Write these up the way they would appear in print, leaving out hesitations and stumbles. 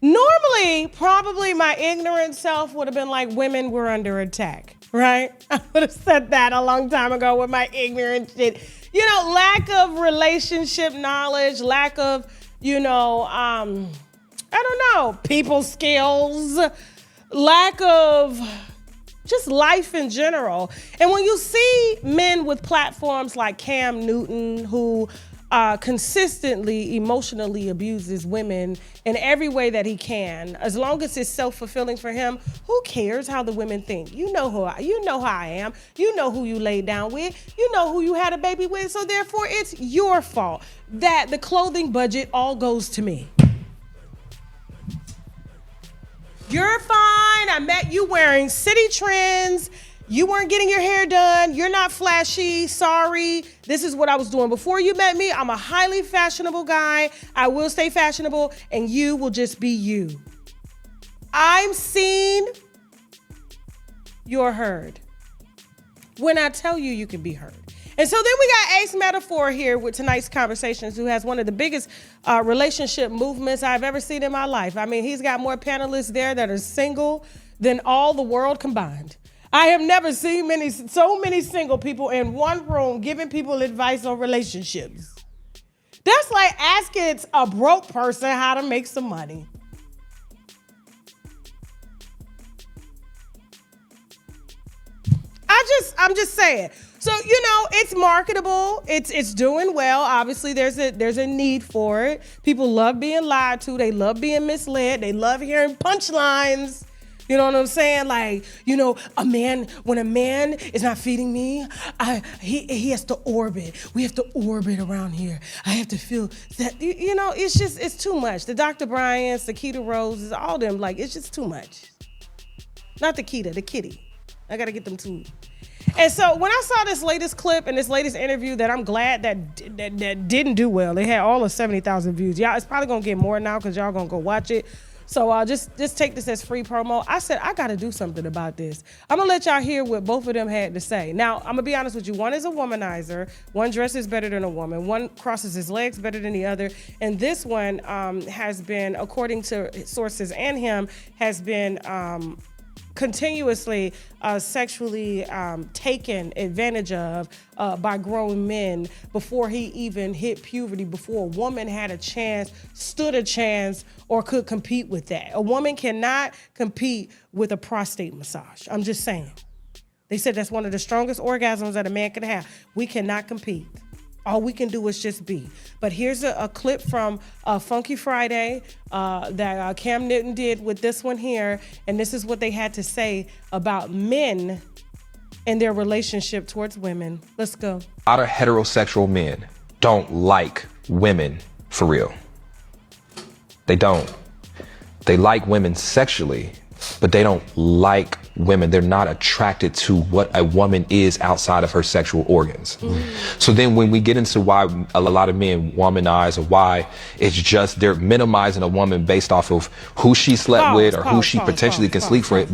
Normally, probably my ignorant self would have been like, women were under attack, right? I would have said that a long time ago with my ignorant shit. You know, lack of relationship knowledge, lack of, I don't know, people skills, lack of just life in general. And when you see men with platforms like Cam Newton, who consistently emotionally abuses women in every way that he can, as long as it's self-fulfilling for him, who cares how the women think? You know how I am. You know who you laid down with. You know who you had a baby with. So therefore, it's your fault that the clothing budget all goes to me. You're fine. I met you wearing City Trends. You weren't getting your hair done. You're not flashy. Sorry. This is what I was doing before you met me. I'm a highly fashionable guy. I will stay fashionable, and you will just be you. I'm seen. You're heard. When I tell you, you can be heard. And so then we got Ace Metaphor here with tonight's Conversations, who has one of the biggest relationship movements I've ever seen in my life. I mean, he's got more panelists there that are single than all the world combined. I have never seen so many single people in one room giving people advice on relationships. That's like asking a broke person how to make some money. I'm just saying. So, it's marketable. It's doing well. Obviously, there's a need for it. People love being lied to. They love being misled. They love hearing punchlines. You know what I'm saying? Like, when a man is not feeding me, he has to orbit. We have to orbit around here. I have to feel that, it's too much. The Dr. Bryants, the Keita Roses, all them, like, it's just too much. Not the Keita, the Kitty. I got to get them too. And so when I saw this latest clip and this latest interview that I'm glad that didn't do well, they had all of 70,000 views. Y'all, it's probably going to get more now because y'all going to go watch it. So just take this as free promo. I said, I got to do something about this. I'm going to let y'all hear what both of them had to say. Now, I'm going to be honest with you. One is a womanizer. One dresses better than a woman. One crosses his legs better than the other. And this one has been, according to sources and him, has been continuously sexually taken advantage of by grown men before he even hit puberty, before a woman had a chance, stood a chance, or could compete with that. A woman cannot compete with a prostate massage. I'm just saying. They said that's one of the strongest orgasms that a man can have. We cannot compete. All we can do is just be. But here's a clip from Funky Friday that Cam Newton did with this one here. And this is what they had to say about men and their relationship towards women. Let's go. A lot of heterosexual men don't like women for real. They don't. They like women sexually, but they don't like women. They're not attracted to what a woman is outside of her sexual organs. So then when we get into why a lot of men womanize, or why it's just they're minimizing a woman based off of who she slept with or who she potentially can sleep for.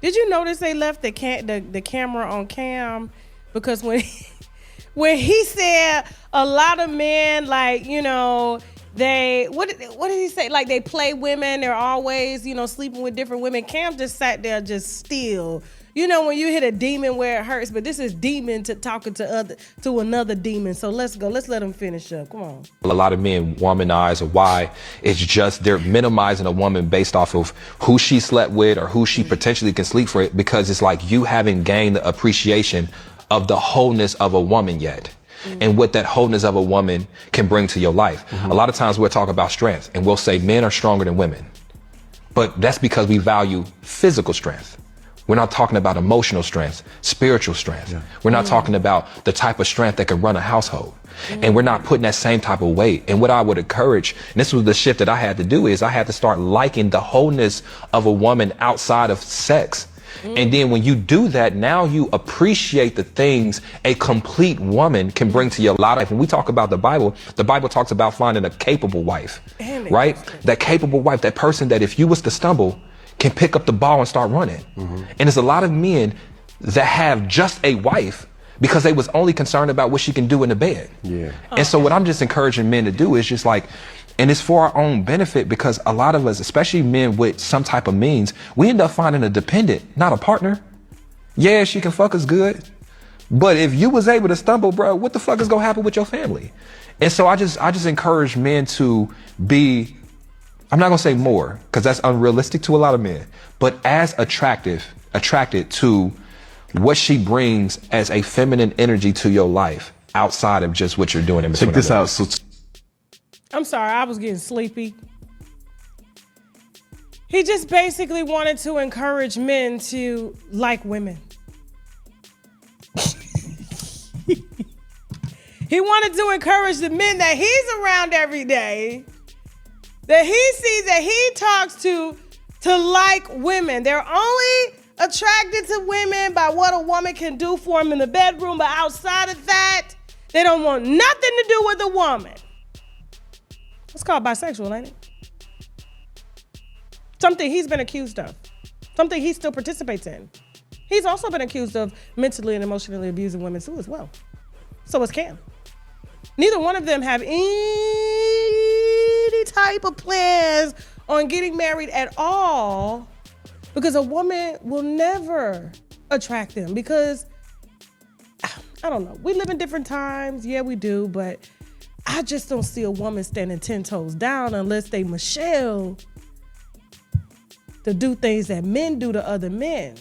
Did you notice they left the camera on Cam? Because when he said a lot of men, like, what did he say? Like, they play women. They're always, sleeping with different women. Cam just sat there just still. When you hit a demon where it hurts, but this is demon talking to another demon. So let's go. Let's let him finish up. Come on. A lot of men womanize, or why it's just they're minimizing a woman based off of who she slept with or who she potentially can sleep for, because it's like you haven't gained the appreciation of the wholeness of a woman yet. And what that wholeness of a woman can bring to your life. A lot of times we'll talk about strength and we'll say men are stronger than women. But that's because we value physical strength. We're not talking about emotional strength, spiritual strength. We're not talking about the type of strength that can run a household. And we're not putting that same type of weight. And what I would encourage, and this was the shift that I had to do, is I had to start liking the wholeness of a woman outside of sex. And then when you do that, now you appreciate the things a complete woman can bring to your life. When we talk about the Bible talks about finding a capable wife, right? That capable wife, that person that if you was to stumble, can pick up the ball and start running. And there's a lot of men that have just a wife because they was only concerned about what she can do in the bed. And so what I'm just encouraging men to do is just like, And it's for our own benefit, because a lot of us, especially men with some type of means, we end up finding a dependent, not a partner. Yeah, she can fuck us good, but if you was able to stumble, bro, what the fuck is gonna happen with your family? And so I just encourage men to be, I'm not gonna say more, because that's unrealistic to a lot of men, but as attracted to what she brings as a feminine energy to your life outside of just what you're doing in between. Check this out. I'm sorry, I was getting sleepy. He just basically wanted to encourage men to like women. He wanted to encourage the men that he's around every day, that he sees, that he talks to like women. They're only attracted to women by what a woman can do for them in the bedroom, but outside of that, they don't want nothing to do with a woman. It's called bisexual, ain't it? Something he's been accused of. Something he still participates in. He's also been accused of mentally and emotionally abusing women too as well. So is Cam. Neither one of them have any type of plans on getting married at all, because a woman will never attract them, because, I don't know, we live in different times. Yeah, we do, but I just don't see a woman standing 10 toes down unless they Michelle to do things that men do to other men.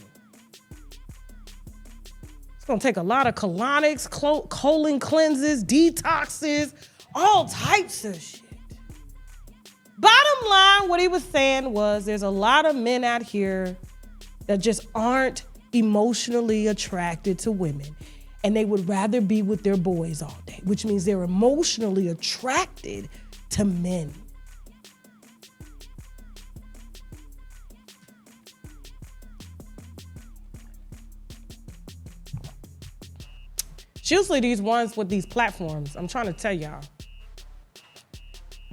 It's gonna take a lot of colonics, colon cleanses, detoxes, all types of shit. Bottom line, what he was saying was there's a lot of men out here that just aren't emotionally attracted to women, and they would rather be with their boys all day, which means they're emotionally attracted to men. It's usually these ones with these platforms. I'm trying to tell y'all.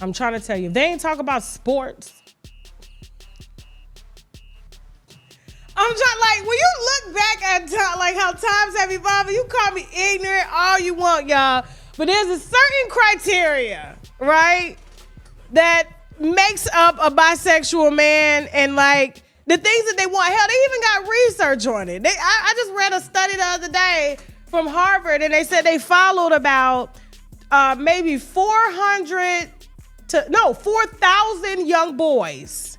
If they ain't talk about sports, I'm trying, like, when you look back at like how times have evolved, you call me ignorant all you want, y'all, but there's a certain criteria, right, that makes up a bisexual man, and like the things that they want. Hell, they even got research on it. I just read a study the other day from Harvard, and they said they followed about maybe 4,000 young boys.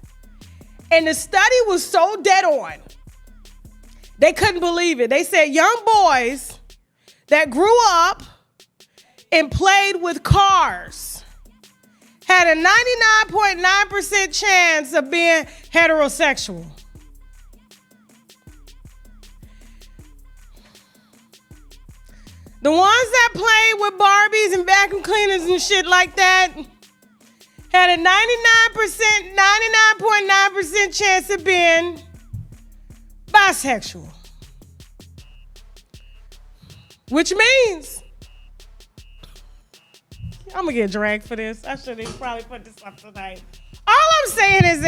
And the study was so dead on. They couldn't believe it. They said young boys that grew up and played with cars had a 99.9% chance of being heterosexual. The ones that played with Barbies and vacuum cleaners and shit like that had a 99.9% chance of being bisexual. Which means, I'm gonna get dragged for this. I should have probably put this up tonight. All I'm saying is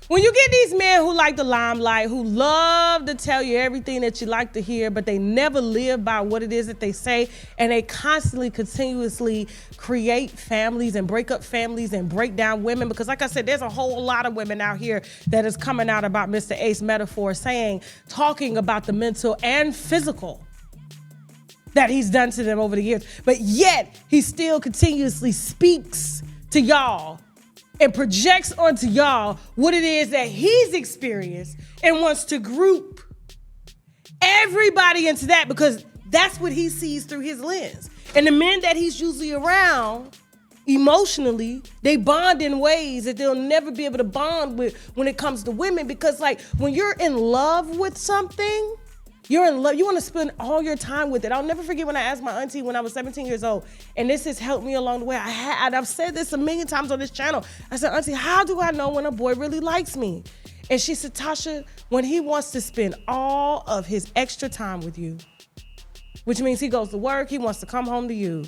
when you get these men who like the limelight, who love to tell you everything that you like to hear, but they never live by what it is that they say, and they constantly, continuously create families and break up families and break down women, because like I said, there's a whole lot of women out here that is coming out about Mr. Ace Metaphor, talking about the mental and physical that he's done to them over the years, but yet he still continuously speaks to y'all and projects onto y'all what it is that he's experienced and wants to group everybody into that, because that's what he sees through his lens. And the men that he's usually around emotionally, they bond in ways that they'll never be able to bond with when it comes to women, because like when you're in love with something, you're in love, you want to spend all your time with it. I'll never forget when I asked my auntie when I was 17 years old, and this has helped me along the way. I've said this a million times on this channel. I said, Auntie, how do I know when a boy really likes me? And she said, Tasha, when he wants to spend all of his extra time with you, which means he goes to work, he wants to come home to you.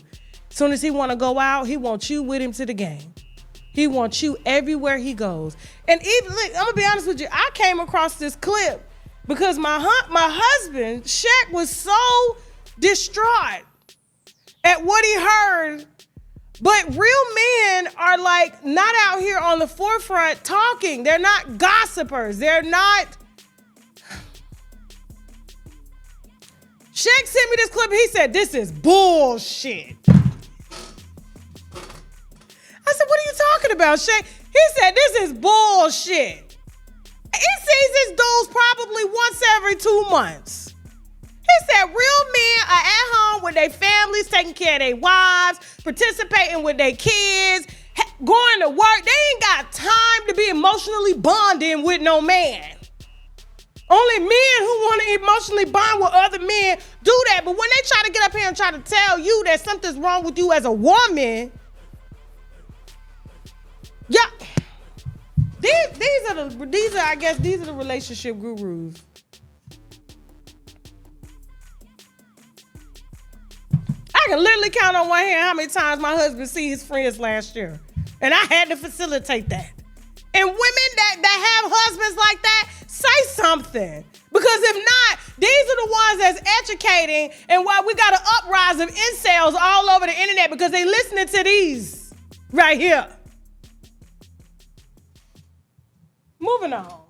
As soon as he want to go out, he wants you with him to the game. He wants you everywhere he goes. And even, look, I'm gonna be honest with you, I came across this clip because my husband, Shaq, was so distraught at what he heard But real men are like not out here on the forefront talking. They're not gossipers. They're not. Shaq sent me this clip. He said, this is bullshit. I said, what are you talking about, Shaq? He said, this is bullshit. He sees his dudes probably once every 2 months. He said, real men are at home with their families, taking care of their wives, participating with their kids, going to work. They ain't got time to be emotionally bonding with no man. Only men who want to emotionally bond with other men do that. But when they try to get up here and try to tell you that something's wrong with you as a woman, yeah, these are the relationship gurus. I can literally count on one hand how many times my husband see his friends last year. And I had to facilitate that. And women that have husbands like that, say something. Because if not, these are the ones that's educating, and why we got an uprise of incels all over the internet because they listening to these right here. Moving on.